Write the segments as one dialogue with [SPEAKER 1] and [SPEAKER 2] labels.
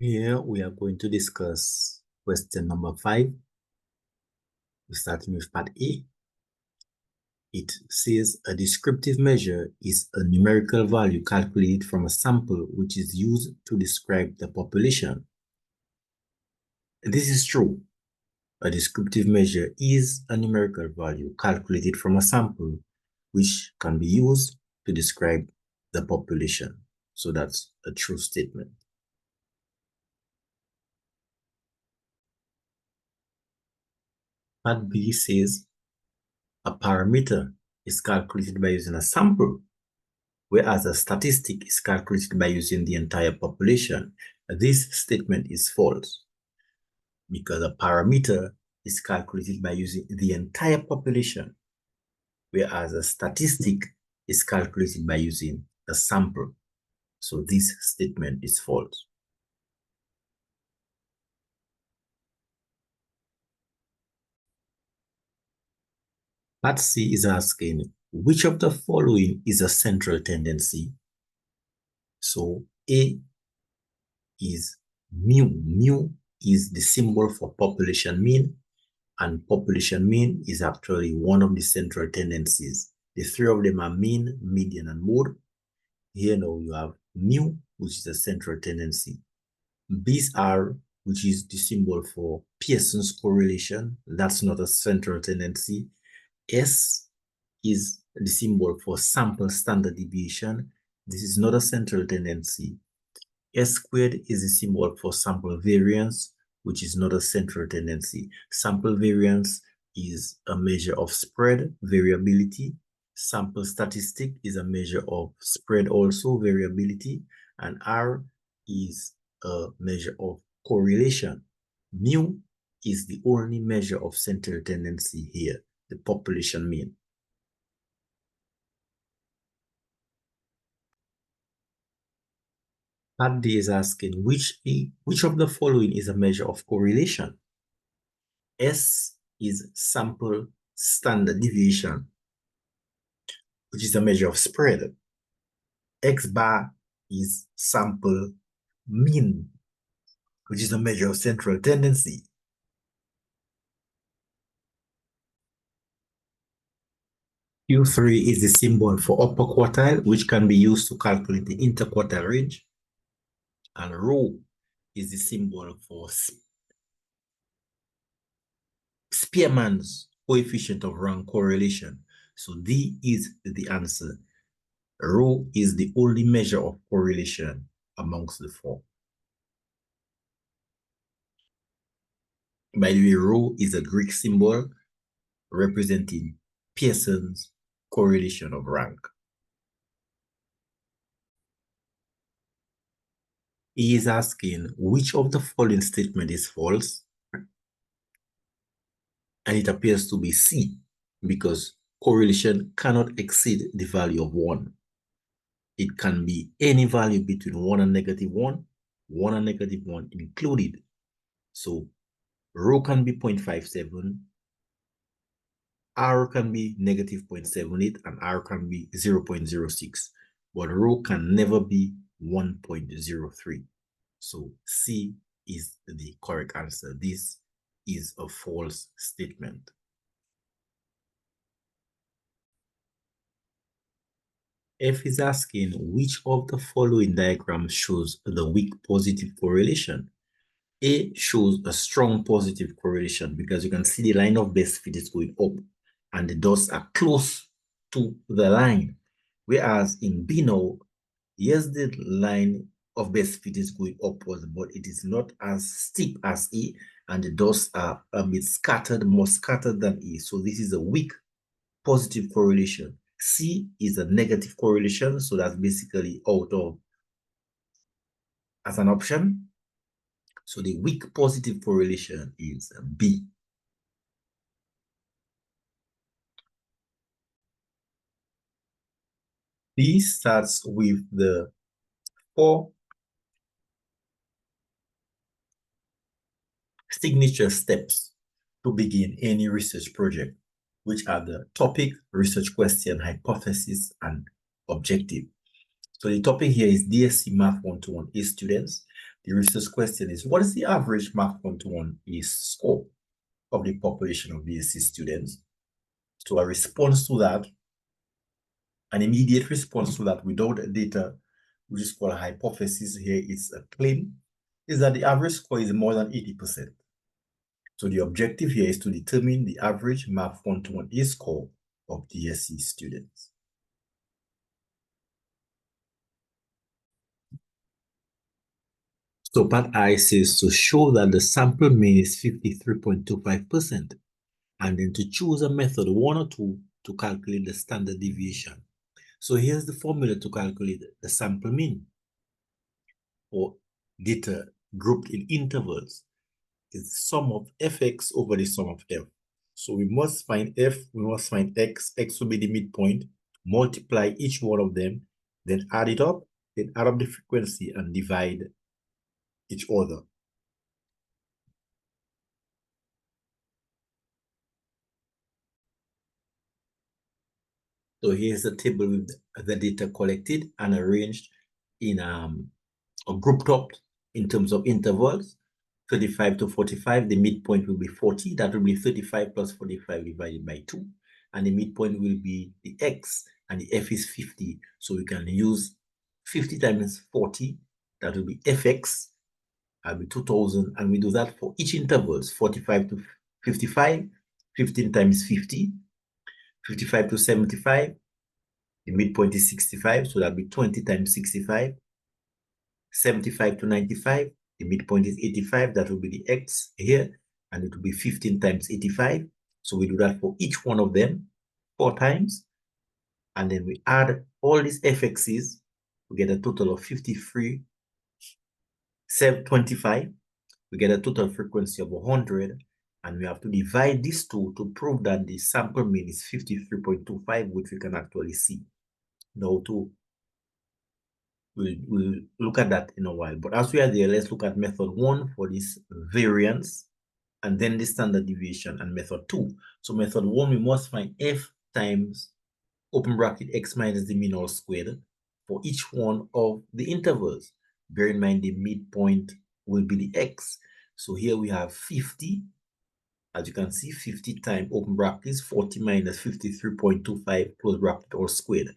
[SPEAKER 1] Here we are going to discuss question number 5. We're starting with part A. It says a descriptive measure is a numerical value calculated from a sample which is used to describe the population. This is true. A descriptive measure is a numerical value calculated from a sample which can be used to describe the population. So that's a true statement. Part B says a parameter is calculated by using a sample, whereas a statistic is calculated by using the entire population. This statement is false because a parameter is calculated by using the entire population, whereas a statistic is calculated by using a sample. So this statement is false. Part C is asking, which of the following is a central tendency? So A is mu. Mu is the symbol for population mean, and population mean is actually one of the central tendencies. The three of them are mean, median, and mode. Here now you have mu, which is a central tendency. B's R, which is the symbol for Pearson's correlation. That's not a central tendency. S is the symbol for sample standard deviation. This is not a central tendency. S squared is the symbol for sample variance, which is not a central tendency. Sample variance is a measure of spread variability. Sample statistic is a measure of spread also variability. And R is a measure of correlation. Mu is the only measure of central tendency here, the population mean. Part D is asking, which of the following is a measure of correlation? S is sample standard deviation, which is a measure of spread. X bar is sample mean, which is a measure of central tendency. Q3 is the symbol for upper quartile, which can be used to calculate the interquartile range. And rho is the symbol for Spearman's coefficient of rank correlation. So D is the answer. Rho is the only measure of correlation amongst the four. By the way, rho is a Greek symbol representing Pearson's correlation of rank. He is asking which of the following statement is false, and it appears to be C, because correlation cannot exceed the value of 1. It can be any value between 1 and -1, 1 and -1 included. So rho can be 0.57, R can be -0.78, and R can be 0.06. But rho can never be 1.03. So C is the correct answer. This is a false statement. F is asking which of the following diagrams shows the weak positive correlation. A shows a strong positive correlation because you can see the line of best fit is going up and the dots are close to the line. Whereas in B now, yes, the line of best fit is going upwards, but it is not as steep as E, and the dots are a bit scattered, more scattered than E. So this is a weak positive correlation. C is a negative correlation, so that's basically out of as an option. So the weak positive correlation is B. B starts with the 4 signature steps to begin any research project, which are the topic, research question, hypothesis, and objective. So the topic here is DSC Math 121 students. The research question is, what is the average MATH121 score of the population of BSc students? So a response to that, an immediate response to that without data, which is called a hypothesis here, it's a claim, is that the average score is more than 80%. So the objective here is to determine the average MATH121 score of BSc students. So part I says to show that the sample mean is 53.25%, and then to choose a method 1 or 2 to calculate the standard deviation. So here's the formula to calculate the sample mean or data grouped in intervals. It's sum of fx over the sum of f. So we must find f, we must find x will be the midpoint, multiply each one of them, then add it up, then add up the frequency and divide each other. So here's the table with the data collected and arranged in or grouped up in terms of intervals. 35 to 45, the midpoint will be 40. That will be 35 plus 45 divided by 2. And the midpoint will be the x, and the f is 50. So we can use 50 times 40. That will be fx. That will be 2000. And we do that for each intervals, 45 to 55, 15 times 50, 55 to 75. The midpoint is 65, so that'll be 20 times 65. 75 to 95, the midpoint is 85, that will be the x here, and it will be 15 times 85. So we do that for each one of them 4 times, and then we add all these fx's, we get a total of 53, 725, we get a total frequency of 100, and we have to divide these two to prove that the sample mean is 53.25, which we can actually see. Now we'll look at that in a while. But as we are there, let's look at method 1 for this variance, and then the standard deviation, and method 2. So method 1, we must find f times open bracket x minus the mean all squared for each one of the intervals. Bear in mind the midpoint will be the x. So here we have 50. As you can see, 50 times open brackets 40 minus 53.25 close bracket all squared.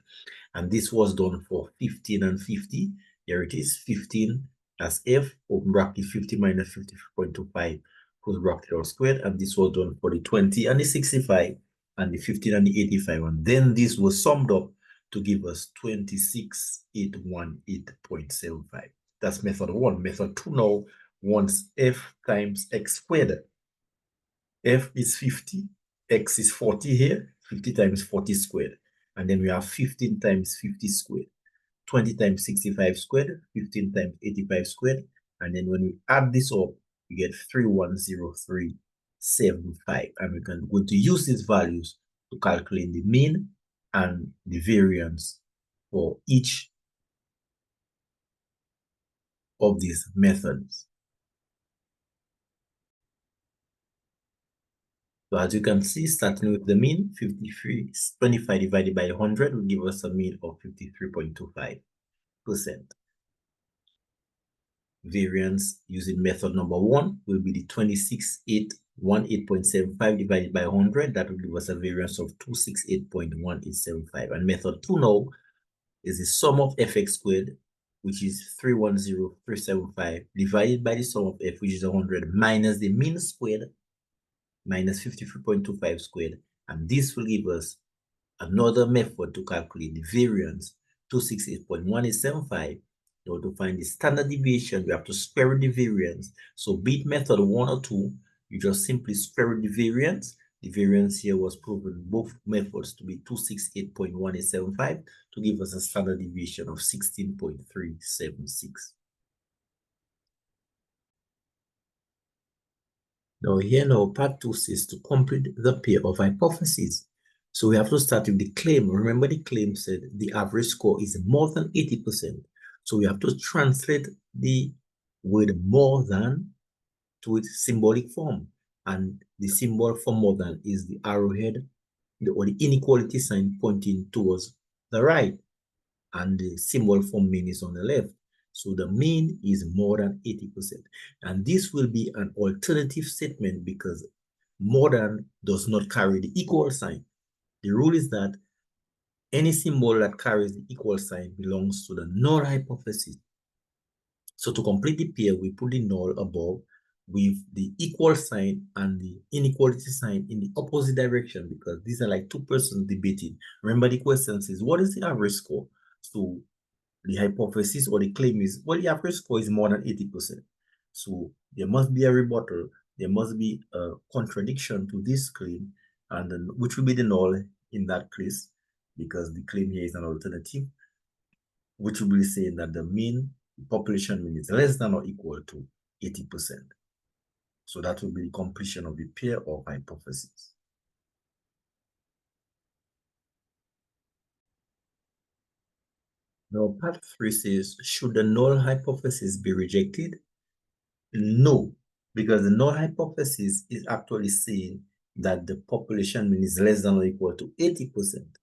[SPEAKER 1] And this was done for 15 and 50. Here it is, 15 as f, open bracket 50 minus 53.25 close bracket all squared. And this was done for the 20 and the 65 and the 15 and the 85. And then this was summed up to give us 26818.75. That's method 1. Method 2 now wants f times x squared. F is 50, x is 40 here, 50 times 40 squared. And then we have 15 times 50 squared, 20 times 65 squared, 15 times 85 squared. And then when we add this up, we get 310375. And we can go to use these values to calculate the mean and the variance for each of these methods. So as you can see, starting with the mean, 25 divided by 100 will give us a mean of 53.25%. Variance using method number 1 will be the 26818.75 divided by 100. That will give us a variance of 268.1875. And method 2 now is the sum of fx squared, which is 310375, divided by the sum of f, which is 100, minus the mean squared, minus 53.25 squared, and this will give us another method to calculate the variance, 268.1875. Now to find the standard deviation, we have to square root the variance. So be it method 1 or 2, you just simply square root the variance. The variance here was proven both methods to be 268.1875 to give us a standard deviation of 16.376. Now here now part 2 says to complete the pair of hypotheses. So we have to start with the claim. Remember the claim said the average score is more than 80%. So we have to translate the word more than to its symbolic form. And the symbol for more than is the arrowhead or the inequality sign pointing towards the right. And the symbol for mean is on the left. So the mean is more than 80%. And this will be an alternative statement because more than does not carry the equal sign. The rule is that any symbol that carries the equal sign belongs to the null hypothesis. So to complete the pair, we put the null above with the equal sign and the inequality sign in the opposite direction because these are like two persons debating. Remember the question says, what is the average score? So the hypothesis or the claim is, well, the average score is more than 80%. So there must be a rebuttal. There must be a contradiction to this claim, and then, which will be the null in that case, because the claim here is an alternative, which will be saying that the mean population mean is less than or equal to 80%. So that will be the completion of the pair of hypotheses. Now, part 3 says, should the null hypothesis be rejected? No, because the null hypothesis is actually saying that the population mean is less than or equal to 80%.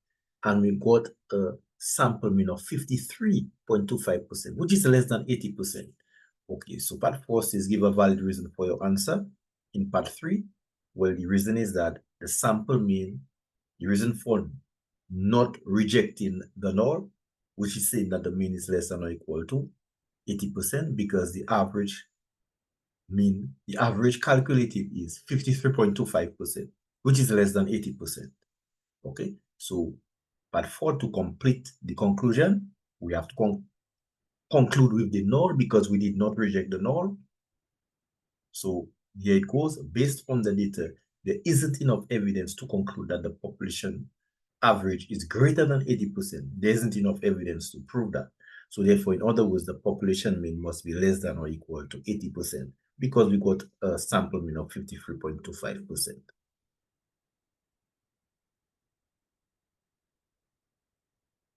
[SPEAKER 1] And we got a sample mean of 53.25%, which is less than 80%. Okay, so part 4 says give a valid reason for your answer. In part 3, well, the reason is that the sample mean, the reason for not rejecting the null, which is saying that the mean is less than or equal to 80%, because the average mean, the average calculated is 53.25%, which is less than 80%. Okay, so but for to complete the conclusion, we have to conclude with the null because we did not reject the null. So here it goes. Based on the data, there isn't enough evidence to conclude that the population average is greater than 80%. There isn't enough evidence to prove that. So therefore, in other words, the population mean must be less than or equal to 80% because we got a sample mean of 53.25%.